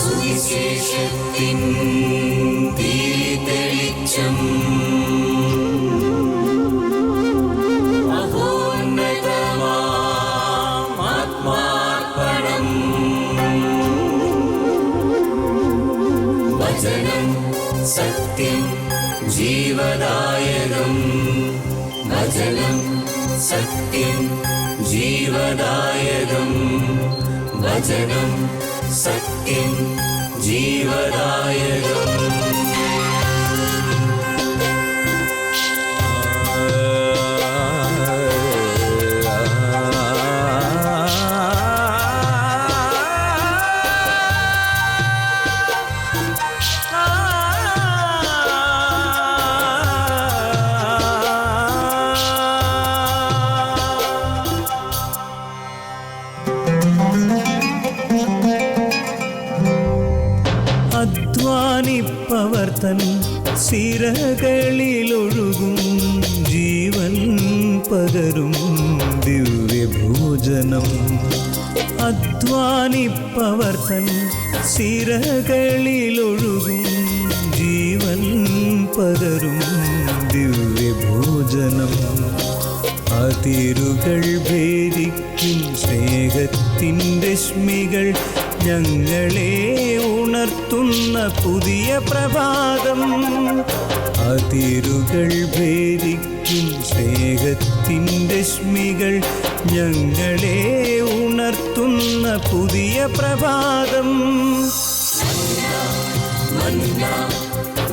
സുവിശേഷത്തിൻ തീതെളിച്ചം ആത്മാർപ്പണം. വചനം സത്യം ജീവദായകം. വചനം സത്യം ജീവദായകം. വചനം സത്യം ജീവദായകം. അധ്വാനിപ്പവർ തൻ സിരകളിലൊഴുകും ജീവൻ പകരും ദിവ്യഭോജനം. അധ്വാനിപ്പവർ തൻ സിരകളിലൊഴുകും ജീവൻ പകരും ദിവ്യഭോജനം. അതിരുകൾ ഭേദിക്കും സ്നേഹത്തിൻ രശ്മികൾ ഞങ്ങളെ ഉണർത്തുന്ന പുതിയ പ്രഭാതം. അതിരുകൾ ഭേദിക്കും സ്നേഹത്തിൻ രശ്മികൾ ഞങ്ങളെ ഉണർത്തുന്ന പുതിയ പ്രഭാതം. മന്ന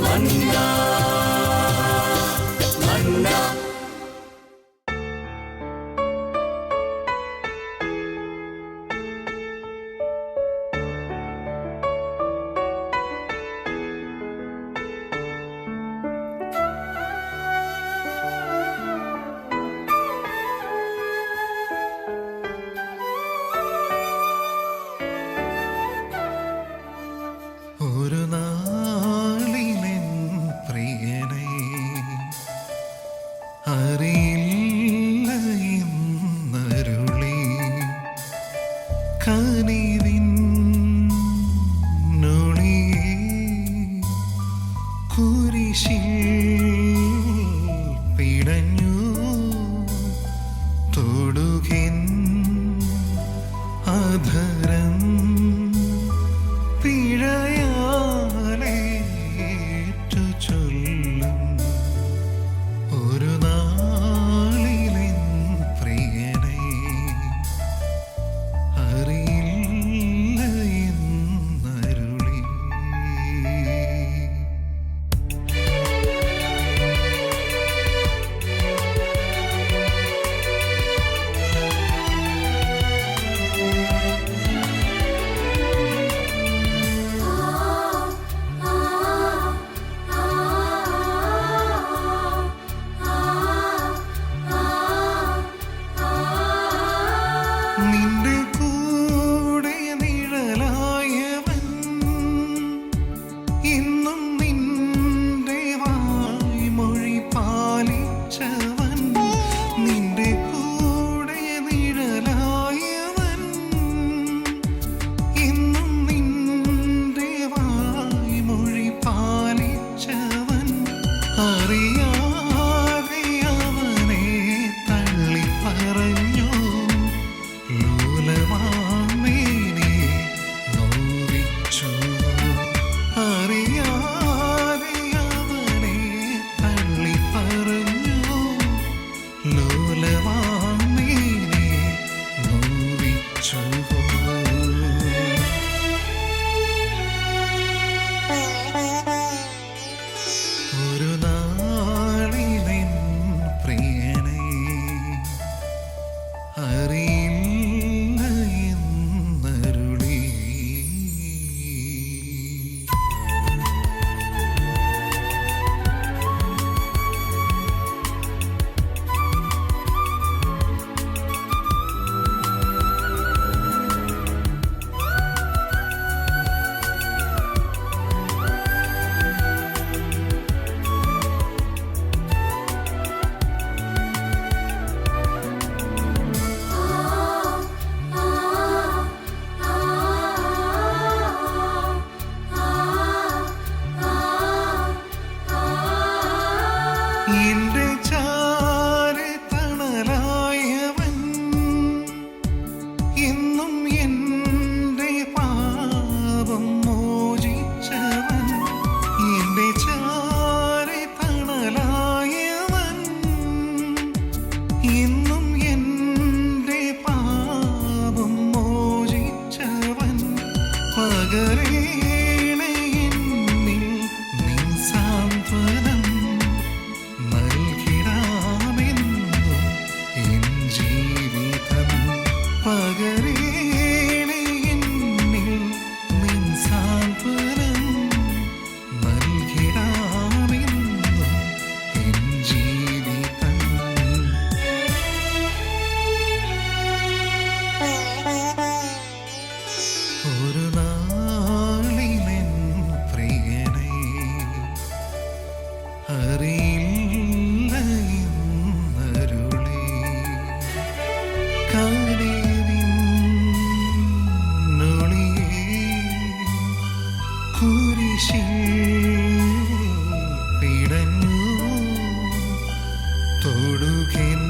മന്ന മന്ന. ഒരു നാളിലെൻ പ്രിയനെ അറിയില്ല എന്നരുളി കനിവിൻ നൊളിയെ കുരിശിൽ പിടഞ്ഞു തൊടുകിൻ അധരം പിഴയാലേറ്റു ചൊല്ലും ഒരു നാളിലെൻ പ്രിയനെ അറിയില്ല എന്നരുളി. പകരേണേ എന്നിൽ നിൻ സാന്ത്വനം നൽകിടാമെന്നും എൻ ജീവിതം. പകരേണേ എന്നിൽ നിൻ സാന്ത്വനം നൽകിടാമെന്നും എൻ ജീവിതം. ഒരു നാളിലെൻ പ്രിയനെ അറിയില്ല എന്നരുളി കനിവിന്നൊളിയേ കുരിശിൽ പിടഞ്ഞു തൊടുകെൻ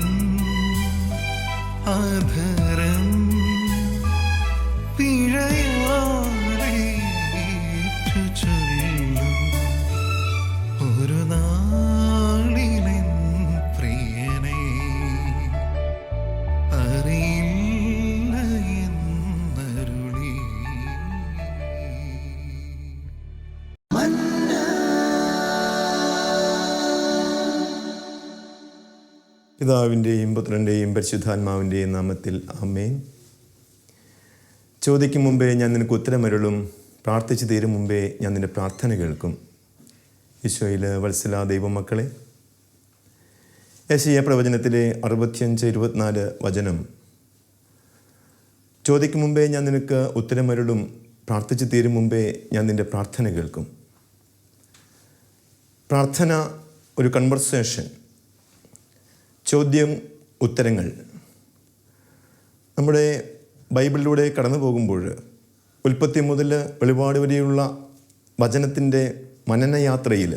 അധരം പിഴയാലേറ്റു ചൊല്ലും ഒരു നാളിലെൻ പ്രിയനെ അറിയില്ല എന്നരുളി. പിതാവിൻ്റെയും പുത്രൻ്റെയും പരിശുദ്ധാത്മാവിൻ്റെയും നാമത്തിൽ ആമേൻ. ചോദിക്കും മുമ്പേ ഞാൻ നിനക്ക് ഉത്തരമരുളും, പ്രാർത്ഥിച്ചു തീരും മുമ്പേ ഞാൻ നിൻ്റെ പ്രാർത്ഥന കേൾക്കും. ഈശോയിൽ വത്സല ദൈവമക്കളെ, യെശയ്യാ പ്രവചനത്തിലെ 65-24 വചനം, ചോദിക്കും മുമ്പേ ഞാൻ നിനക്ക് ഉത്തരമരുളും, പ്രാർത്ഥിച്ചു തീരും മുമ്പേ ഞാൻ നിൻ്റെ പ്രാർത്ഥന കേൾക്കും. പ്രാർത്ഥന ഒരു കൺവെർസേഷൻ, ചോദ്യം ഉത്തരങ്ങൾ. നമ്മുടെ ബൈബിളിലൂടെ കടന്നു പോകുമ്പോൾ ഉൽപ്പത്തി മുതൽ വെളിപാട് വരെയുള്ള വചനത്തിൻ്റെ മനനയാത്രയിൽ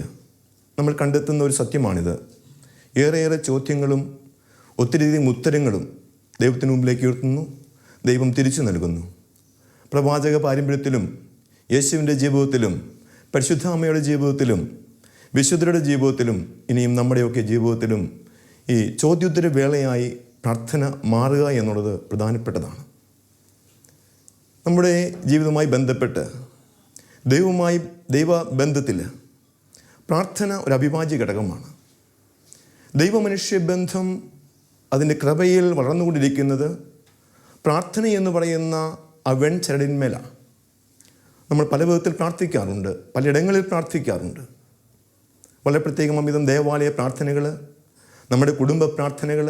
നമ്മൾ കണ്ടെത്തുന്ന ഒരു സത്യമാണിത്. ഏറെയേറെ ചോദ്യങ്ങളും ഒത്തിരിയധികം ഉത്തരങ്ങളും ദൈവത്തിന് മുമ്പിലേക്ക് ഉയർത്തുന്നു, ദൈവം തിരിച്ചു നൽകുന്നു. പ്രവാചക പാരമ്പര്യത്തിലും യേശുവിൻ്റെ ജീവിതത്തിലും പരിശുദ്ധ അമ്മയുടെ ജീവിതത്തിലും വിശുദ്ധരുടെ ജീവിതത്തിലും ഇനിയും നമ്മുടെയൊക്കെ ജീവിതത്തിലും ഈ ചോദ്യോത്തര വേളയായി പ്രാർത്ഥന മാറുക എന്നുള്ളത് പ്രധാനപ്പെട്ടതാണ്. നമ്മുടെ ജീവിതവുമായി ബന്ധപ്പെട്ട് ദൈവ ബന്ധത്തിൽ പ്രാർത്ഥന ഒരു അവിഭാജ്യ ഘടകമാണ്. ദൈവമനുഷ്യ ബന്ധം അതിൻ്റെ കൃപയിൽ വളർന്നുകൊണ്ടിരിക്കുന്നത് പ്രാർത്ഥന എന്ന് പറയുന്ന ആ വെൺചരടിന്മേലാണ്. നമ്മൾ പല വിധത്തിൽ പ്രാർത്ഥിക്കാറുണ്ട്, പലയിടങ്ങളിൽ പ്രാർത്ഥിക്കാറുണ്ട്. വളരെ പ്രത്യേകം വിധം ദേവാലയ പ്രാർത്ഥനകൾ, നമ്മുടെ കുടുംബ പ്രാർത്ഥനകൾ,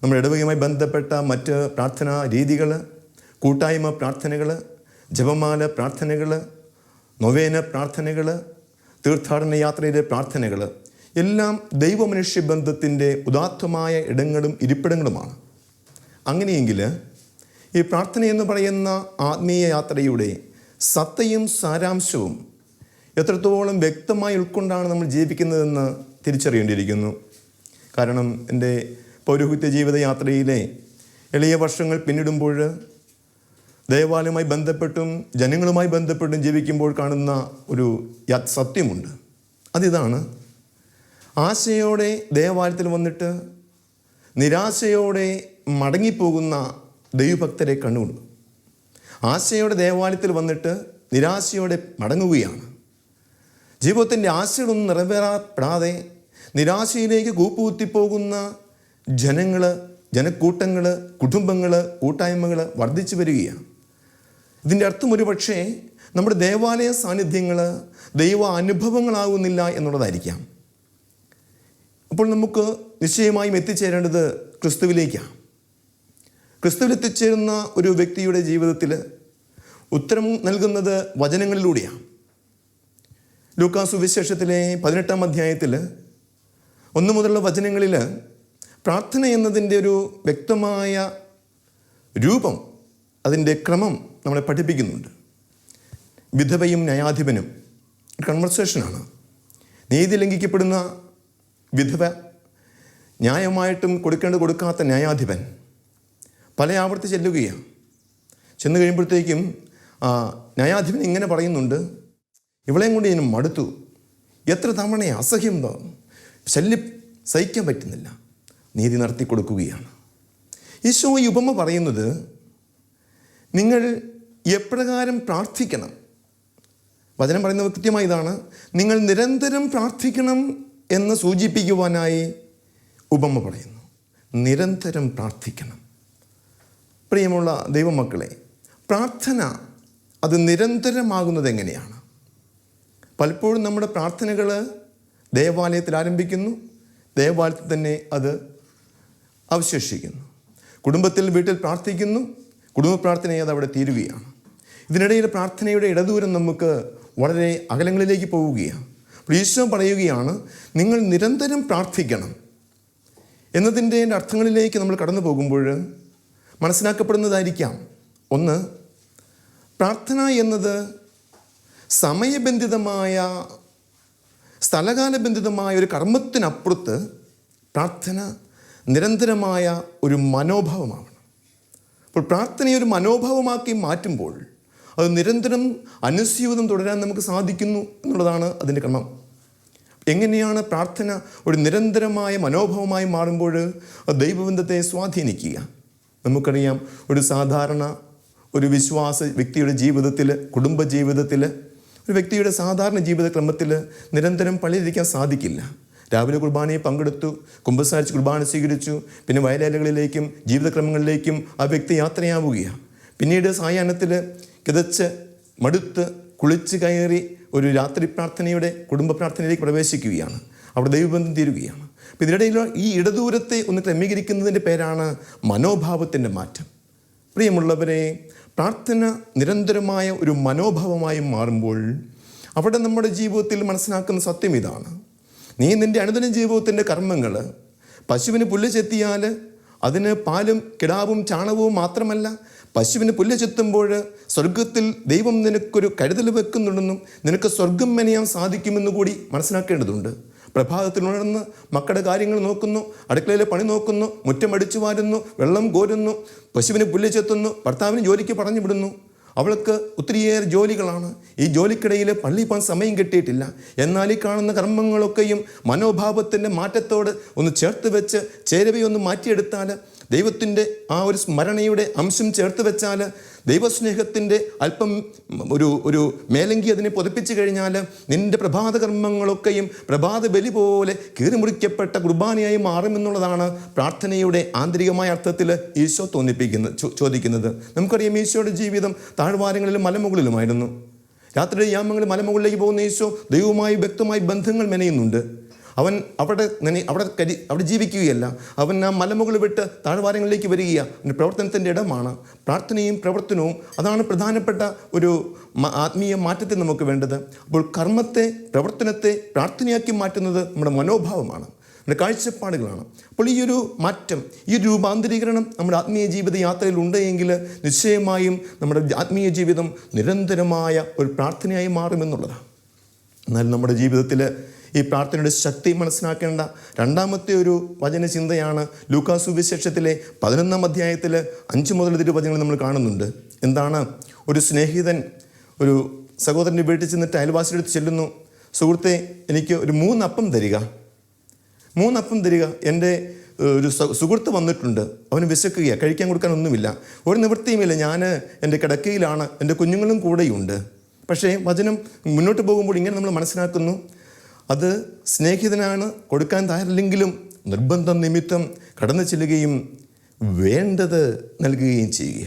നമ്മുടെ ഇടവകയുമായി ബന്ധപ്പെട്ട മറ്റ് പ്രാർത്ഥനാ രീതികൾ, കൂട്ടായ്മ പ്രാർത്ഥനകൾ, ജപമാല പ്രാർത്ഥനകൾ, നൊവേന പ്രാർത്ഥനകൾ, തീർത്ഥാടന യാത്രയിലെ പ്രാർത്ഥനകൾ എല്ലാം ദൈവമനുഷ്യ ബന്ധത്തിൻ്റെ ഉദാത്തമായ ഇടങ്ങളും ഇരിപ്പിടങ്ങളുമാണ്. അങ്ങനെയെങ്കിൽ ഈ പ്രാർത്ഥന എന്ന് പറയുന്ന ആത്മീയ യാത്രയുടെ സത്തയും സാരാംശവും എത്രത്തോളം വ്യക്തമായി ഉൾക്കൊണ്ടാണ് നമ്മൾ ജീവിക്കുന്നതെന്ന് തിരിച്ചറിയേണ്ടിയിരിക്കുന്നു. കാരണം എൻ്റെ പൗരോഹിത്യ ജീവിതയാത്രയിലെ എളിയ വർഷങ്ങൾ പിന്നിടുമ്പോൾ ദേവാലയവുമായി ബന്ധപ്പെട്ടും ജനങ്ങളുമായി ബന്ധപ്പെട്ടും ജീവിക്കുമ്പോൾ കാണുന്ന ഒരു സത്യമുണ്ട്. അതിതാണ്, ആശയോടെ ദേവാലയത്തിൽ വന്നിട്ട് നിരാശയോടെ മടങ്ങിപ്പോകുന്ന ദൈവഭക്തരെ കണ്ടുകൊണ്ട് ആശയോടെ ദേവാലയത്തിൽ വന്നിട്ട് നിരാശയോടെ മടങ്ങുകയാണ്. ജീവിതത്തിൻ്റെ ആശകളൊന്നും നിറവേറപ്പെടാതെ നിരാശയിലേക്ക് കൂപ്പുകുത്തിപ്പോകുന്ന ജനക്കൂട്ടങ്ങൾ, കുടുംബങ്ങൾ, കൂട്ടായ്മകൾ വർദ്ധിച്ചു വരികയാണ്. ഇതിൻ്റെ അർത്ഥം ഒരു പക്ഷേ നമ്മുടെ ദേവാലയ സാന്നിധ്യങ്ങൾ ദൈവ അനുഭവങ്ങളാകുന്നില്ല എന്നുള്ളതായിരിക്കാം. അപ്പോൾ നമുക്ക് നിശ്ചയമായും എത്തിച്ചേരേണ്ടത് ക്രിസ്തുവിലേക്കാണ്. ക്രിസ്തുവിൽ എത്തിച്ചേരുന്ന ഒരു വ്യക്തിയുടെ ജീവിതത്തിൽ ഉത്തരം നൽകുന്നത് വചനങ്ങളിലൂടെയാണ്. ലൂക്കാസ് സുവിശേഷത്തിലെ 18-ാം അധ്യായത്തിൽ 1 മുതലുള്ള വചനങ്ങളിൽ പ്രാർത്ഥന എന്നതിൻ്റെ ഒരു വ്യക്തമായ രൂപം, അതിൻ്റെ ക്രമം നമ്മളെ പഠിപ്പിക്കുന്നുണ്ട്. വിധവയും ന്യായാധിപനും കൺവെർസേഷനാണ്. നീതി ലംഘിക്കപ്പെടുന്ന വിധവ, ന്യായമായിട്ടും കൊടുക്കാത്ത ന്യായാധിപൻ പല ആവർത്തി ചെല്ലുകയാണ്. ചെന്ന് കഴിയുമ്പോഴത്തേക്കും ന്യായാധിപൻ ഇങ്ങനെ പറയുന്നുണ്ട്, ഇവളെയും കൊണ്ട് ഞാൻ മടുത്തു, എത്ര തവണ അസഹ്യം ശല്യം സഹിക്കാൻ പറ്റുന്നില്ല. നീതി നടത്തി കൊടുക്കുകയാണ്. ഈശോ ഈ ഉപമ പറയുന്നത്, നിങ്ങൾ എപ്രകാരം പ്രാർത്ഥിക്കണം, വചനം പറയുന്നത് കൃത്യമായി ഇതാണ്: നിങ്ങൾ നിരന്തരം പ്രാർത്ഥിക്കണം എന്ന് സൂചിപ്പിക്കുവാനായി ഉപമ പറയുന്നു. നിരന്തരം പ്രാർത്ഥിക്കണം. പ്രിയമുള്ള ദൈവമക്കളെ, പ്രാർത്ഥന അത് നിരന്തരമാകുന്നത് എങ്ങനെയാണ്? പലപ്പോഴും നമ്മുടെ പ്രാർത്ഥനകൾ ദേവാലയത്തിൽ ആരംഭിക്കുന്നു, ദേവാലയത്തിൽ തന്നെ അത് അവശേഷിക്കുന്നു. കുടുംബത്തിൽ, വീട്ടിൽ പ്രാർത്ഥിക്കുന്നു, കുടുംബ പ്രാർത്ഥനയെ അത് അവിടെ തീരുകയാണ്. ഇതിനിടയിൽ പ്രാർത്ഥനയുടെ ഇടദൂരം നമുക്ക് വളരെ അകലങ്ങളിലേക്ക് പോവുകയാണ്. അപ്പോൾ ഈശോ പറയുകയാണ്, നിങ്ങൾ നിരന്തരം പ്രാർത്ഥിക്കണം എന്നതിൻ്റെ അർത്ഥങ്ങളിലേക്ക് നമ്മൾ കടന്നു പോകുമ്പോൾ മനസ്സിലാക്കപ്പെടുന്നതായിരിക്കാം. ഒന്ന്, പ്രാർത്ഥന എന്നത് സമയബന്ധിതമായ, സ്ഥലകാലബന്ധിതമായ ഒരു കർമ്മത്തിനപ്പുറത്ത് പ്രാർത്ഥന നിരന്തരമായ ഒരു മനോഭാവമാണ്. അപ്പോൾ പ്രാർത്ഥനയെ ഒരു മനോഭാവമാക്കി മാറ്റുമ്പോൾ അത് നിരന്തരം അനുസ്യൂതം തുടരാൻ നമുക്ക് സാധിക്കുന്നു എന്നുള്ളതാണ് അതിൻ്റെ ക്രമം. എങ്ങനെയാണ് പ്രാർത്ഥന ഒരു നിരന്തരമായ മനോഭാവമായി മാറുമ്പോൾ അത് ദൈവബന്ധത്തെ സ്വാധീനിക്കുക? നമുക്കറിയാം, ഒരു സാധാരണ ഒരു വിശ്വാസ വ്യക്തിയുടെ ജീവിതത്തിൽ, കുടുംബ ജീവിതത്തിൽ, ഒരു വ്യക്തിയുടെ സാധാരണ ജീവിതക്രമത്തിൽ നിരന്തരം പള്ളിയിലിരിക്കാൻ സാധിക്കില്ല. രാവിലെ കുർബാനയിൽ പങ്കെടുത്തു, കുമ്പസാരിച്ച് കുർബാന സ്വീകരിച്ചു, പിന്നെ വയലേലകളിലേക്കും ജീവിതക്രമങ്ങളിലേക്കും ആ വ്യക്തി യാത്രയാവുകയാണ്. പിന്നീട് സായാഹ്നത്തിൽ കിതച്ച് മടുത്ത് കുളിച്ച് കയറി ഒരു രാത്രി പ്രാർത്ഥനയുടെ കുടുംബ പ്രാർത്ഥനയിലേക്ക് പ്രവേശിക്കുകയാണ്. അവിടെ ദൈവബന്ധം തീരുകയാണ്. അപ്പോൾ ഇതിനിടയിൽ ഈ ഇടദൂരത്തെ ഒന്ന് ക്രമീകരിക്കുന്നതിൻ്റെ പേരാണ് മനോഭാവത്തിൻ്റെ മാറ്റം. പ്രിയമുള്ളവരെ, പ്രാർത്ഥന നിരന്തരമായ ഒരു മനോഭാവമായി മാറുമ്പോൾ അവിടെ നമ്മുടെ ജീവിതത്തിൽ മനസ്സിലാക്കുന്ന സത്യം ഇതാണ്: നീ നിൻ്റെ അനുദിന ജീവിതത്തിൻ്റെ കർമ്മങ്ങൾ, പശുവിന് പുല്ല് ചെത്തിയാൽ അതിന് പാലും കിടാവും ചാണകവും മാത്രമല്ല, പശുവിന് പുല്ല് ചെത്തുമ്പോൾ സ്വർഗത്തിൽ ദൈവം നിനക്കൊരു കരുതൽ വെക്കുന്നുണ്ടെന്നും നിനക്ക് സ്വർഗം മെനയാൻ സാധിക്കുമെന്ന് കൂടി മനസ്സിലാക്കേണ്ടതുണ്ട്. പ്രഭാതത്തിൽ ഉണർന്ന് മക്കളുടെ കാര്യങ്ങൾ നോക്കുന്നു, അടുക്കളയിലെ പണി നോക്കുന്നു, മുറ്റമടിച്ചു വാരുന്നു, വെള്ളം കോരുന്നു, പശുവിന് പുല്ല് ചെത്തുന്നു, ഭർത്താവിന് ജോലിക്ക് പറഞ്ഞു വിടുന്നു. അവൾക്ക് ഒത്തിരിയേറെ ജോലികളാണ്. ഈ ജോലിക്കിടയിൽ പള്ളിയിൽ പോകാൻ സമയം കിട്ടിയിട്ടില്ല. എന്നാൽ ഈ കാണുന്ന കർമ്മങ്ങളൊക്കെയും മനോഭാവത്തിൻ്റെ മാറ്റത്തോട് ഒന്ന് ചേർത്ത് വെച്ച് ചേരുവയൊന്ന് മാറ്റിയെടുത്താൽ, ദൈവത്തിൻ്റെ ആ ഒരു സ്മരണയുടെ അംശം ചേർത്ത് വെച്ചാൽ, ദൈവസ്നേഹത്തിൻ്റെ അല്പം ഒരു മേലങ്കി അതിനെ പൊതിപ്പിച്ച് കഴിഞ്ഞാൽ നിൻ്റെ പ്രഭാത കർമ്മങ്ങളൊക്കെയും പ്രഭാത ബലി പോലെ കീറിമുറിക്കപ്പെട്ട കുർബാനയായി മാറുമെന്നുള്ളതാണ് പ്രാർത്ഥനയുടെ ആന്തരികമായ അർത്ഥത്തിൽ ഈശോ ചോദിക്കുന്നത്. നമുക്കറിയാം, ഈശോയുടെ ജീവിതം താഴ്വാരങ്ങളിലും മലമുകളിലുമായിരുന്നു. രാത്രിയുടെ യാമങ്ങളിൽ മലമുകളിലേക്ക് പോകുന്ന ഈശോ ദൈവവുമായി വ്യക്തമായി ബന്ധങ്ങൾ മെനയുന്നുണ്ട്. അവൻ അവിടെ ജീവിക്കുകയല്ല, അവൻ ആ മലമുകൾ വിട്ട് താഴ്വാരങ്ങളിലേക്ക് വരികയാണ്. അവൻ്റെ പ്രവർത്തനത്തിൻ്റെ ഇടമാണ് പ്രാർത്ഥനയും പ്രവർത്തനവും. അതാണ് പ്രധാനപ്പെട്ട ഒരു ആത്മീയ മാറ്റത്തെ നമുക്ക് വേണ്ടത്. അപ്പോൾ കർമ്മത്തെ, പ്രവർത്തനത്തെ പ്രാർത്ഥനയാക്കി മാറ്റുന്നത് നമ്മുടെ മനോഭാവമാണ്, നമ്മുടെ കാഴ്ചപ്പാടുകളാണ്. അപ്പോൾ ഈ ഒരു മാറ്റം, ഈ ഒരു രൂപാന്തരീകരണം നമ്മുടെ ആത്മീയ ജീവിത യാത്രയിൽ ഉണ്ടെങ്കിൽ നിശ്ചയമായും നമ്മുടെ ആത്മീയ ജീവിതം നിരന്തരമായ ഒരു പ്രാർത്ഥനയായി മാറുമെന്നുള്ളതാണ്. എന്നാൽ നമ്മുടെ ജീവിതത്തിൽ ഈ പ്രാർത്ഥനയുടെ ശക്തി മനസ്സിലാക്കേണ്ട രണ്ടാമത്തെ ഒരു വചനചിന്തയാണ് ലൂക്കാസ് സുവിശേഷത്തിലെ 11-ാം അധ്യായത്തിൽ 5 മുതൽ തിരുവചനങ്ങൾ നമ്മൾ കാണുന്നുണ്ട്. എന്താണ്? ഒരു സ്നേഹിതൻ ഒരു സഹോദരൻ്റെ വീട്ടിൽ ചെന്നിട്ട് അയൽവാസിയുടെ അടുത്ത് ചെല്ലുന്നു, സുഹൃത്തെ, എനിക്ക് ഒരു 3 അപ്പം തരിക, 3 അപ്പം തരിക. എൻ്റെ ഒരു സുഹൃത്ത് വന്നിട്ടുണ്ട്, അവന് വിശക്കുകയാണ്, കഴിക്കാൻ കൊടുക്കാൻ ഒന്നുമില്ല, ഒരു നിവൃത്തിയുമില്ല, ഞാൻ എൻ്റെ കിടക്കയിലാണ്, എൻ്റെ കുഞ്ഞുങ്ങളും കൂടെയുണ്ട്. പക്ഷേ വചനം മുന്നോട്ട് പോകുമ്പോൾ ഇങ്ങനെ നമ്മൾ മനസ്സിലാക്കുന്നു, അത് സ്നേഹിതനാണ്, കൊടുക്കാൻ തയ്യാറില്ലെങ്കിലും നിർബന്ധം നിമിത്തം കടന്നു ചെല്ലുകയും വേണ്ടത് നൽകുകയും ചെയ്യുക.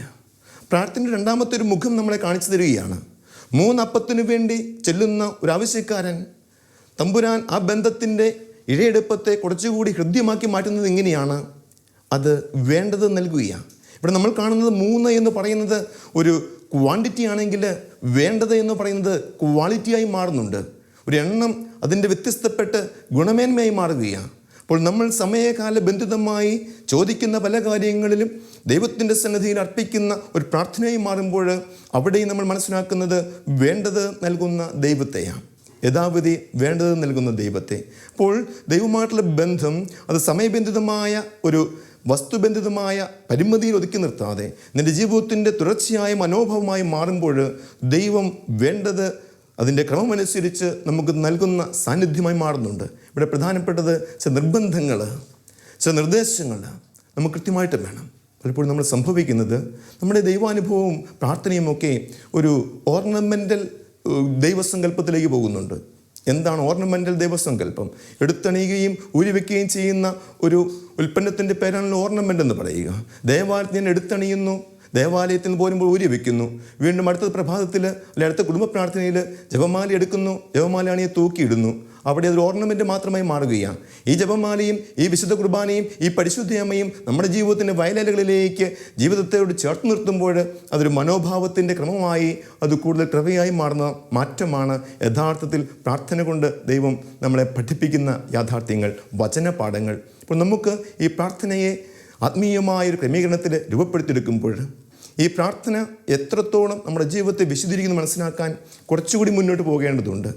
പ്രാർത്ഥനയുടെ രണ്ടാമത്തെ ഒരു മുഖം നമ്മളെ കാണിച്ചു തരികയാണ്. 3 അപ്പത്തിനു വേണ്ടി ചെല്ലുന്ന ഒരു ആവശ്യക്കാരൻ തമ്പുരാൻ ആ ബന്ധത്തിൻ്റെ ഇഴയെടുപ്പത്തെ കുറച്ചുകൂടി ഹൃദ്യമാക്കി മാറ്റുന്നത് ഇങ്ങനെയാണ്: അത് വേണ്ടത് നൽകുകയാണ്. ഇവിടെ നമ്മൾ കാണുന്നത് 3 എന്ന് പറയുന്നത് ഒരു ക്വാണ്ടിറ്റി ആണെങ്കിൽ വേണ്ടത് എന്ന് പറയുന്നത് ക്വാളിറ്റിയായി മാറുന്നുണ്ട്. ഒരു എണ്ണം അതിൻ്റെ വ്യത്യസ്തപ്പെട്ട് ഗുണമേന്മയായി മാറുകയാണ്. അപ്പോൾ നമ്മൾ സമയകാല ബന്ധിതമായി ചോദിക്കുന്ന പല കാര്യങ്ങളിലും ദൈവത്തിൻ്റെ സന്നിധിയിൽ അർപ്പിക്കുന്ന ഒരു പ്രാർത്ഥനയായി മാറുമ്പോൾ അവിടെയും നമ്മൾ മനസ്സിലാക്കുന്നത് വേണ്ടത് നൽകുന്ന ദൈവത്തെയാണ്, യഥാവിധി വേണ്ടത് നൽകുന്ന ദൈവത്തെ. അപ്പോൾ ദൈവമായിട്ടുള്ള ബന്ധം അത് സമയബന്ധിതമായ ഒരു വസ്തുബന്ധിതമായ പരിമിതിയിൽ ഒതുക്കി നിർത്താതെ നിൻ്റെ ജീവിതത്തിൻ്റെ തുടർച്ചയായ മനോഭാവമായി മാറുമ്പോൾ ദൈവം വേണ്ടത് അതിൻ്റെ ക്രമമനുസരിച്ച് നമുക്ക് നൽകുന്ന സാന്നിധ്യമായി മാറുന്നുണ്ട്. ഇവിടെ പ്രധാനപ്പെട്ടത് ചില നിർബന്ധങ്ങൾ, ചില നിർദ്ദേശങ്ങൾ നമുക്ക് കൃത്യമായിട്ട് വേണം. പലപ്പോഴും നമ്മൾ സംഭവിക്കുന്നത് നമ്മുടെ ദൈവാനുഭവവും പ്രാർത്ഥനയുമൊക്കെ ഒരു ഓർണമെൻ്റൽ ദൈവസങ്കല്പത്തിലേക്ക് പോകുന്നുണ്ട്. എന്താണ് ഓർണമെൻ്റൽ ദൈവസങ്കല്പം? എടുത്തണിയുകയും ഊരിവെക്കുകയും ചെയ്യുന്ന ഒരു ഉൽപ്പന്നത്തിൻ്റെ പേരാണല്ലോ ഓർണമെൻ്റ് എന്ന് പറയുക. ദേവാലയത്തിൽ ഞാൻ എടുത്തണിയുന്നു, ദേവാലയത്തിൽ പോരുമ്പോൾ ഊരി വെക്കുന്നു, വീണ്ടും അടുത്ത പ്രഭാതത്തിൽ അല്ലെങ്കിൽ അടുത്ത കുടുംബ പ്രാർത്ഥനയിൽ ജപമാല എടുക്കുന്നു, ജപമാലയാണെങ്കിൽ തൂക്കിയിടുന്നു. അവിടെ അതൊരു ഓർണമെൻ്റ് മാത്രമായി മാറുകയാണ്. ഈ ജപമാലയും ഈ വിശുദ്ധ കുർബാനയും ഈ പരിശുദ്ധയമ്മയും നമ്മുടെ ജീവിതത്തിൻ്റെ വയലലകളിലേക്ക് ജീവിതത്തോട് ചേർത്ത് നിർത്തുമ്പോൾ അതൊരു മനോഭാവത്തിൻ്റെ ക്രമമായി അത് കൂടുതൽ കൃപയായി മാറുന്ന മാറ്റമാണ് യഥാർത്ഥത്തിൽ പ്രാർത്ഥന കൊണ്ട് ദൈവം നമ്മളെ പഠിപ്പിക്കുന്ന യാഥാർത്ഥ്യങ്ങൾ, വചനപാഠങ്ങൾ. അപ്പോൾ നമുക്ക് ഈ പ്രാർത്ഥനയെ ആത്മീയമായൊരു ക്രമീകരണത്തിൽ രൂപപ്പെടുത്തിയെടുക്കുമ്പോൾ ഈ പ്രാർത്ഥന എത്രത്തോളം നമ്മുടെ ജീവിതത്തെ വിശദീകരിക്കുന്നു മനസ്സിലാക്കാൻ കുറച്ചുകൂടി മുന്നോട്ട് പോകേണ്ടതുണ്ട്.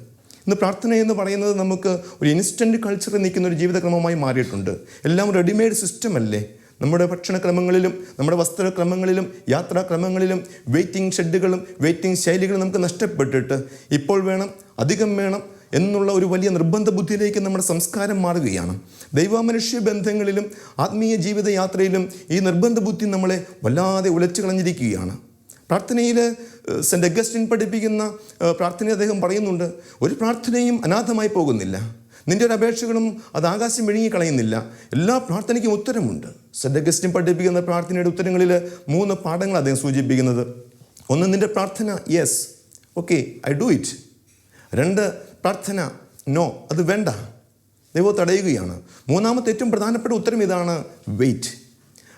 ഇന്ന് പ്രാർത്ഥന എന്ന് പറയുന്നത് നമുക്ക് ഒരു ഇൻസ്റ്റൻറ്റ് കൾച്ചറിൽ നിൽക്കുന്ന ഒരു ജീവിതക്രമമായി മാറിയിട്ടുണ്ട്. എല്ലാം റെഡിമെയ്ഡ് സിസ്റ്റം അല്ലേ? നമ്മുടെ ഭക്ഷണക്രമങ്ങളിലും നമ്മുടെ വസ്ത്രക്രമങ്ങളിലും യാത്രാക്രമങ്ങളിലും വെയിറ്റിംഗ് ഷെഡുകളും വെയിറ്റിംഗ് ശൈലികളും നമുക്ക് നഷ്ടപ്പെട്ടിട്ട് ഇപ്പോൾ വേണം, അധികം വേണം എന്നുള്ള ഒരു വലിയ നിർബന്ധ ബുദ്ധിയിലേക്ക് നമ്മുടെ സംസ്കാരം മാറുകയാണ്. ദൈവമനുഷ്യ ബന്ധങ്ങളിലും ആത്മീയ ജീവിതയാത്രയിലും ഈ നിർബന്ധ ബുദ്ധി നമ്മളെ വല്ലാതെ ഉലച്ചു കളഞ്ഞിരിക്കുകയാണ്. പ്രാർത്ഥനയിൽ സെൻറ്റ് അഗസ്റ്റിൻ പഠിപ്പിക്കുന്ന പ്രാർത്ഥനയിൽ അദ്ദേഹം പറയുന്നുണ്ട്, ഒരു പ്രാർത്ഥനയും അനാഥമായി പോകുന്നില്ല, നിൻ്റെ ഒരു അപേക്ഷകളും അത് ആകാശം വിഴുങ്ങിക്കളയുന്നില്ല, എല്ലാ പ്രാർത്ഥനയ്ക്കും ഉത്തരമുണ്ട്. സെൻറ്റ് അഗസ്റ്റിൻ പഠിപ്പിക്കുന്ന പ്രാർത്ഥനയുടെ ഉത്തരങ്ങളിൽ 3 പാഠങ്ങൾ അദ്ദേഹം സൂചിപ്പിക്കുന്നത്. ഒന്ന്, നിൻ്റെ പ്രാർത്ഥന yes, okay, I do it. 2, പ്രാർത്ഥന നോ, അത് വേണ്ട, ദൈവം തടയുകയാണ്. 3-ാമത്തെ ഏറ്റവും പ്രധാനപ്പെട്ട ഉത്തരം ഇതാണ്, വെയിറ്റ്.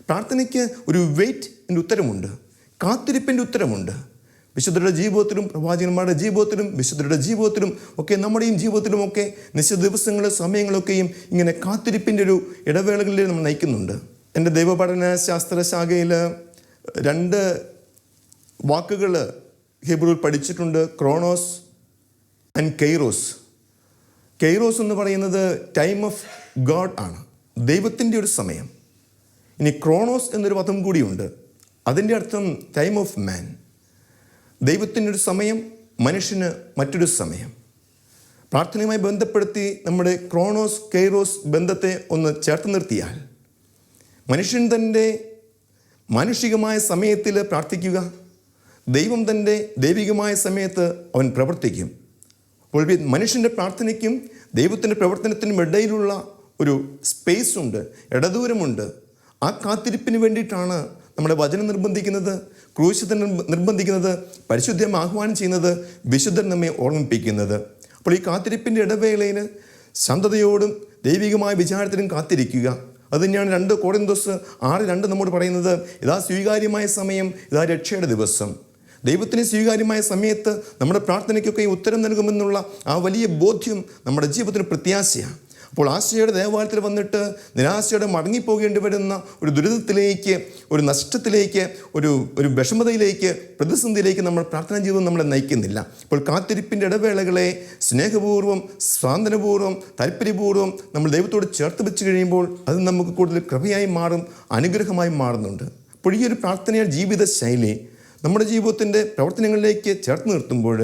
പ്രാർത്ഥനയ്ക്ക് ഒരു വെയിറ്റിൻ്റെ ഉത്തരമുണ്ട്, കാത്തിരിപ്പിൻ്റെ ഉത്തരമുണ്ട്. വിശുദ്ധരുടെ ജീവിതത്തിലും പ്രവാചകന്മാരുടെ ജീവിതത്തിലും വിശുദ്ധരുടെ ജീവിതത്തിലും ഒക്കെ നമ്മുടെയും ജീവിതത്തിലുമൊക്കെ നിശ്ചിത ദിവസങ്ങളും സമയങ്ങളൊക്കെയും ഇങ്ങനെ കാത്തിരിപ്പിൻ്റെ ഒരു ഇടവേളകളിൽ നമ്മൾ നയിക്കുന്നുണ്ട്. എൻ്റെ ദൈവപഠന ശാസ്ത്ര ശാഖയിൽ 2 വാക്കുകൾ ഹീബ്രുവിൽ പഠിച്ചിട്ടുണ്ട്, ക്രോണോസ് ആൻഡ് കെയ്റോസ്. കെയ്റോസ് എന്ന് പറയുന്നത് ടൈം ഓഫ് ഗോഡ് ആണ്, ദൈവത്തിൻ്റെ ഒരു സമയം. ഇനി ക്രോണോസ് എന്നൊരു പദം കൂടിയുണ്ട്, അതിൻ്റെ അർത്ഥം ടൈം ഓഫ് മാൻ. ദൈവത്തിൻ്റെ ഒരു സമയം, മനുഷ്യന് മറ്റൊരു സമയം. പ്രാർത്ഥനയുമായി ബന്ധപ്പെടുത്തി നമ്മുടെ ക്രോണോസ് കെയ്റോസ് ബന്ധത്തെ ഒന്ന് ചേർത്ത് നിർത്തിയാൽ മനുഷ്യൻ തൻ്റെ മാനുഷികമായ സമയത്തിൽ പ്രാർത്ഥിക്കുക, ദൈവം തൻ്റെ ദൈവികമായ സമയത്ത് അവൻ പ്രവർത്തിക്കും. അപ്പോൾ മനുഷ്യൻ്റെ പ്രാർത്ഥനയ്ക്കും ദൈവത്തിൻ്റെ പ്രവർത്തനത്തിനും ഇടയിലുള്ള ഒരു സ്പേസ് ഉണ്ട്, ഇടദൂരമുണ്ട്. ആ കാത്തിരിപ്പിന് വേണ്ടിയിട്ടാണ് നമ്മുടെ വചനം നിർബന്ധിക്കുന്നത്, ക്രൂശിതൻ നിർബന്ധിക്കുന്നത്, പരിശുദ്ധം ആഹ്വാനം ചെയ്യുന്നത്, വിശുദ്ധൻ നമ്മെ ഓർമ്മിപ്പിക്കുന്നത്. അപ്പോൾ ഈ കാത്തിരിപ്പിൻ്റെ ഇടവേളയിൽ ശാന്തതയോടും ദൈവികമായ വിചാരത്തിലും കാത്തിരിക്കുക. അത് തന്നെയാണ് 2 കൊറിന്തോസ് 6:2 നമ്മോട് പറയുന്നത്, ഇതാ സ്വീകാര്യമായ സമയം, ഇതാ രക്ഷയുടെ ദിവസം. ദൈവത്തിന് സ്വീകാര്യമായ സമയത്ത് നമ്മുടെ പ്രാർത്ഥനയ്ക്കൊക്കെ ഉത്തരം നൽകുമെന്നുള്ള ആ വലിയ ബോധ്യം നമ്മുടെ ജീവിതത്തിന് പ്രത്യാശയാണ്. അപ്പോൾ ആശയുടെ ദേവാലയത്തിൽ വന്നിട്ട് നിരാശയോടെ മടങ്ങിപ്പോകേണ്ടി വരുന്ന ഒരു ദുരിതത്തിലേക്ക്, ഒരു നഷ്ടത്തിലേക്ക്, ഒരു വിഷമതയിലേക്ക്, പ്രതിസന്ധിയിലേക്ക് നമ്മൾ പ്രാർത്ഥനാ ജീവിതം നമ്മളെ നയിക്കുന്നില്ല. അപ്പോൾ കാത്തിരിപ്പിൻ്റെ ഇടവേളകളെ സ്നേഹപൂർവ്വം, സാന്ത്വനപൂർവ്വം, താല്പര്യപൂർവ്വം നമ്മൾ ദൈവത്തോട് ചേർത്ത് വെച്ച് കഴിയുമ്പോൾ അത് നമുക്ക് കൂടുതൽ കൃപയായി മാറും, അനുഗ്രഹമായി മാറുന്നുണ്ട്. അപ്പോൾ ഈ ഒരു പ്രാർത്ഥനയുടെ ജീവിത ശൈലി നമ്മുടെ ജീവിതത്തിൻ്റെ പ്രവർത്തനങ്ങളിലേക്ക് ചേർത്ത് നിർത്തുമ്പോൾ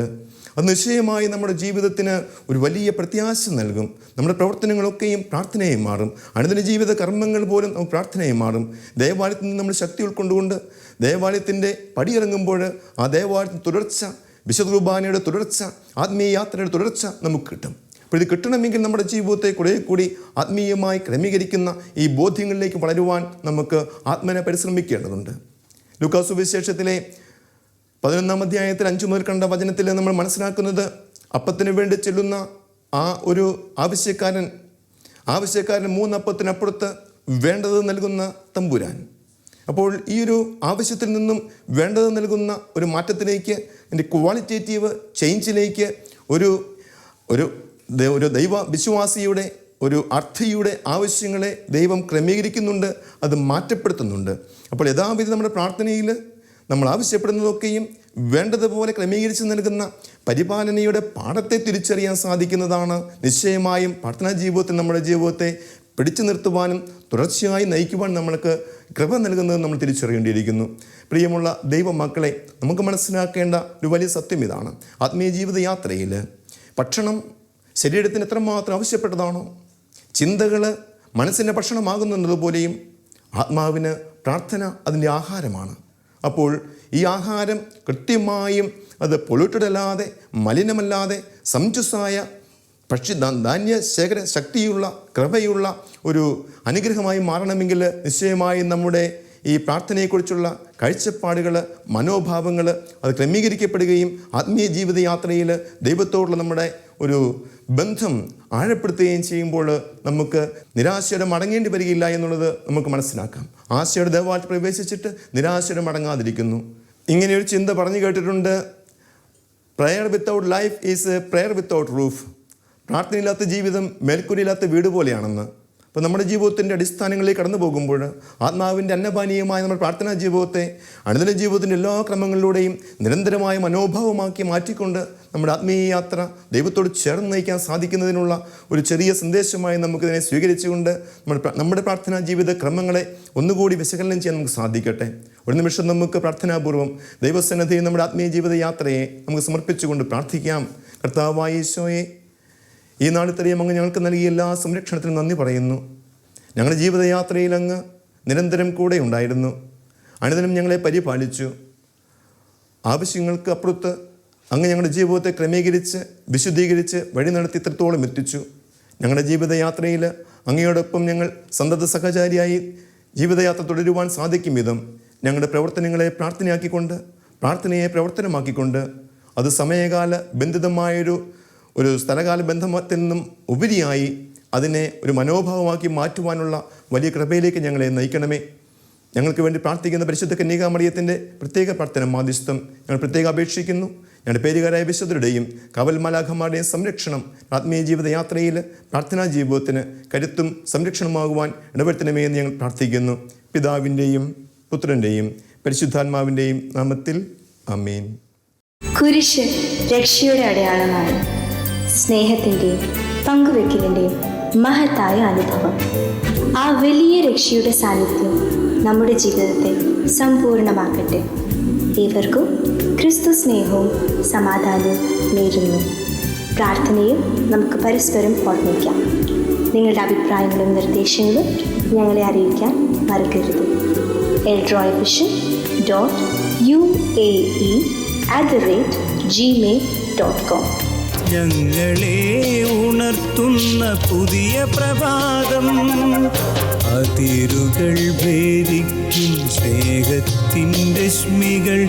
അത് നിശ്ചയമായി നമ്മുടെ ജീവിതത്തിന് ഒരു വലിയ പ്രത്യാശ നൽകും. നമ്മുടെ പ്രവർത്തനങ്ങളൊക്കെയും പ്രാർത്ഥനയായി മാറും. അനുദിന ജീവിത കർമ്മങ്ങൾ പോലും നമുക്ക് പ്രാർത്ഥനയായി മാറും. ദേവാലയത്തിൽ നിന്ന് നമ്മൾ ശക്തി ഉൾക്കൊണ്ടുകൊണ്ട് ദേവാലയത്തിൻ്റെ പടിയിറങ്ങുമ്പോൾ ആ ദേവാലയത്തിൻ്റെ തുടർച്ച, വിശുദ്ധ കുർബാനയുടെ തുടർച്ച, ആത്മീയ യാത്രയുടെ തുടർച്ച നമുക്ക് കിട്ടും. അപ്പോൾ ഇത് കിട്ടണമെങ്കിൽ നമ്മുടെ ജീവിതത്തെ കുറേ കൂടി ആത്മീയമായി ക്രമീകരിക്കുന്ന ഈ ബോധ്യങ്ങളിലേക്ക് വളരുവാൻ നമുക്ക് ആത്മനെ പരിശ്രമിക്കേണ്ടതുണ്ട്. ലൂക്കാസ് സുവിശേഷത്തിലെ 11-ാം അധ്യായത്തിൽ 5 മുതൽ കണ്ട വചനത്തിൽ നമ്മൾ മനസ്സിലാക്കുന്നത്, അപ്പത്തിന് വേണ്ടി ചെല്ലുന്ന ആ ഒരു ആവശ്യക്കാരൻ 3 അപ്പത്തിനപ്പുറത്ത് വേണ്ടത് നൽകുന്ന തമ്പുരാൻ. അപ്പോൾ ഈ ഒരു ആവശ്യത്തിൽ നിന്നും വേണ്ടത് നൽകുന്ന ഒരു മാറ്റത്തിലേക്ക്, എൻ്റെ ക്വാളിറ്റേറ്റീവ് ചേഞ്ചിലേക്ക് ഒരു ദൈവ വിശ്വാസിയുടെ, ഒരു അർത്ഥയുടെ ആവശ്യങ്ങളെ ദൈവം ക്രമീകരിക്കുന്നുണ്ട്, അത് മാറ്റപ്പെടുത്തുന്നുണ്ട്. അപ്പോൾ യഥാവിധി നമ്മുടെ പ്രാർത്ഥനയിൽ നമ്മൾ ആവശ്യപ്പെടുന്നതൊക്കെയും വേണ്ടതുപോലെ ക്രമീകരിച്ച് നൽകുന്ന പരിപാലനയുടെ പാഠത്തെ തിരിച്ചറിയാൻ സാധിക്കുന്നതാണ് നിശ്ചയമായും പ്രാർത്ഥനാ ജീവിതത്തിൽ നമ്മുടെ ജീവിതത്തെ പിടിച്ചു നിർത്തുവാനും തുടർച്ചയായി നയിക്കുവാൻ നമ്മൾക്ക് കൃപ നൽകുന്നത് നമ്മൾ തിരിച്ചറിയേണ്ടിയിരിക്കുന്നു. പ്രിയമുള്ള ദൈവമക്കളെ, നമുക്ക് മനസ്സിലാക്കേണ്ട ഒരു വലിയ സത്യം ഇതാണ്. ആത്മീയ ജീവിത യാത്രയിൽ ഭക്ഷണം ശരീരത്തിന് എത്രമാത്രം ആവശ്യപ്പെട്ടതാണോ, ചിന്തകൾ മനസ്സിൻ്റെ ഭക്ഷണമാകുന്നതുപോലെയും ആത്മാവിന് പ്രാർത്ഥന അതിൻ്റെ ആഹാരമാണ്. അപ്പോൾ ഈ ആഹാരം കൃത്യമായും അത് പൊള്യൂട്ടഡ് അല്ലാതെ, മലിനമല്ലാതെ, സംജുസായ ധാന്യ ശേഖര ശക്തിയുള്ള, കൃപയുള്ള ഒരു അനുഗ്രഹമായി മാറണമെങ്കിൽ നിശ്ചയമായും നമ്മുടെ ഈ പ്രാർത്ഥനയെക്കുറിച്ചുള്ള കാഴ്ചപ്പാടുകൾ, മനോഭാവങ്ങൾ അത് ക്രമീകരിക്കപ്പെടുകയും ആത്മീയ ജീവിതയാത്രയിൽ ദൈവത്തോടുള്ള നമ്മുടെ ഒരു ബന്ധം ആഴപ്പെടുത്തുകയും ചെയ്യുമ്പോൾ നമുക്ക് നിരാശയോടെ മടങ്ങേണ്ടി വരികയില്ല എന്നുള്ളത് നമുക്ക് മനസ്സിലാക്കാം. ആശയുടെ ദേവാലയത്തിൽ പ്രവേശിച്ചിട്ട് നിരാശയോടെ മടങ്ങാതിരിക്കുന്നു. ഇങ്ങനെയൊരു ചിന്ത പറഞ്ഞു കേട്ടിട്ടുണ്ട്. Prayer without life is prayer without roof. പ്രാർത്ഥനയില്ലാത്ത ജീവിതം മേൽക്കൂരയില്ലാത്ത വീട് പോലെയാണെന്ന്. അപ്പോൾ നമ്മുടെ ജീവിതത്തിൻ്റെ അടിസ്ഥാനങ്ങളിലേക്ക് കടന്നു പോകുമ്പോൾ ആത്മാവിൻ്റെ അന്നപാനീയമായ നമ്മുടെ പ്രാർത്ഥനാ ജീവിതത്തെ അനുദിന ജീവിതത്തിൻ്റെ എല്ലാ ക്രമങ്ങളിലൂടെയും നിരന്തരമായ മനോഭാവമാക്കി മാറ്റിക്കൊണ്ട് നമ്മുടെ ആത്മീയ യാത്ര ദൈവത്തോട് ചേർന്ന് നയിക്കാൻ സാധിക്കുന്നതിനുള്ള ഒരു ചെറിയ സന്ദേശമായി നമുക്കിതിനെ സ്വീകരിച്ചുകൊണ്ട് നമ്മുടെ പ്രാർത്ഥനാ ജീവിത ക്രമങ്ങളെ ഒന്നുകൂടി വിശകലനം ചെയ്യാൻ നമുക്ക് സാധിക്കട്ടെ. ഒരു നിമിഷം നമുക്ക് പ്രാർത്ഥനാപൂർവ്വം ദൈവസന്നിധിയിൽ നമ്മുടെ ആത്മീയ ജീവിത യാത്രയെ നമുക്ക് സമർപ്പിച്ചുകൊണ്ട് പ്രാർത്ഥിക്കാം. കർത്താവായ ഈശോയെ, ഈ നാളിത്രയും അങ്ങ് ഞങ്ങൾക്ക് നൽകിയ എല്ലാ സംരക്ഷണത്തിനും നന്ദി പറയുന്നു. ഞങ്ങളുടെ ജീവിതയാത്രയിൽ അങ്ങ് നിരന്തരം കൂടെ ഉണ്ടായിരുന്നു. അനുദിനം ഞങ്ങളെ പരിപാലിച്ചു. ആവശ്യങ്ങൾക്ക് അപ്പുറത്ത് അങ്ങ് ഞങ്ങളുടെ ജീവിതത്തെ ക്രമീകരിച്ച് വിശുദ്ധീകരിച്ച് വഴി നടത്തി ഇത്രത്തോളം എത്തിച്ചു. ഞങ്ങളുടെ ജീവിതയാത്രയിൽ അങ്ങയോടൊപ്പം ഞങ്ങൾ സന്തത സഹചാരിയായി ജീവിതയാത്ര തുടരുവാൻ സാധിക്കും വിധം ഞങ്ങളുടെ പ്രവർത്തനങ്ങളെ പ്രാർത്ഥനയാക്കിക്കൊണ്ട്, പ്രാർത്ഥനയെ പ്രവർത്തനമാക്കിക്കൊണ്ട്, അത് സമയകാല ബന്ധിതമായൊരു സ്ഥലകാല ബന്ധത്തിൽ നിന്നും ഉപരിയായി അതിനെ ഒരു മനോഭാവമാക്കി മാറ്റുവാനുള്ള വലിയ കൃപയിലേക്ക് ഞങ്ങളെ നയിക്കണമേ. ഞങ്ങൾക്ക് വേണ്ടി പ്രാർത്ഥിക്കുന്ന പരിശുദ്ധ കന്യകാമറിയത്തിൻ്റെ പ്രത്യേക പ്രാർത്ഥന മാധ്യസ്ഥം ഞങ്ങൾ പ്രത്യേകം അപേക്ഷിക്കുന്നു. ഞങ്ങളുടെ പേരുകാരായ വിശുദ്ധരുടെയും കാവൽ മാലാഖമാരുടെയും സംരക്ഷണം ആത്മീയ ജീവിതയാത്രയിൽ പ്രാർത്ഥനാ ജീവിതത്തിന് കരുത്തും സംരക്ഷണമാകുവാൻ ഇടവരുത്തണമേ എന്ന് ഞങ്ങൾ പ്രാർത്ഥിക്കുന്നു. പിതാവിൻ്റെയും പുത്രൻ്റെയും പരിശുദ്ധാത്മാവിൻ്റെയും നാമത്തിൽ ആമേൻ. കുരിശ് രക്ഷയുടെ അടയാളമാണ്. സ്നേഹത്തിൻ്റെയും പങ്കുവെക്കലിൻ്റെയും മഹത്തായ അനുഭവം. ആ വലിയ രക്ഷയുടെ സാന്നിധ്യം നമ്മുടെ ജീവിതത്തെ സമ്പൂർണ്ണമാക്കട്ടെ. ഏവർക്കും ക്രിസ്തു സ്നേഹവും സമാധാനവും നേരുന്നു. പ്രാർത്ഥനയിൽ നമുക്ക് പരസ്പരം ഓർമ്മിക്കാം. നിങ്ങളുടെ അഭിപ്രായങ്ങളും നിർദ്ദേശങ്ങളും ഞങ്ങളെ അറിയിക്കാൻ മറക്കരുത്. eldroyvision.uae@gmail.com. ഞങ്ങളെ ഉണർത്തുന്ന പുതിയ പ്രഭാതം, അതിരുകൾ ഭേദിക്കും സ്നേഹത്തിൻ്റെ രശ്മികൾ.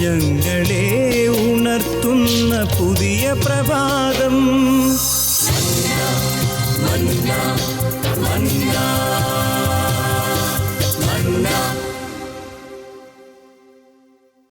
ഞങ്ങളെ ഉണർത്തുന്ന പുതിയ പ്രഭാതം. മന്ന മന്ന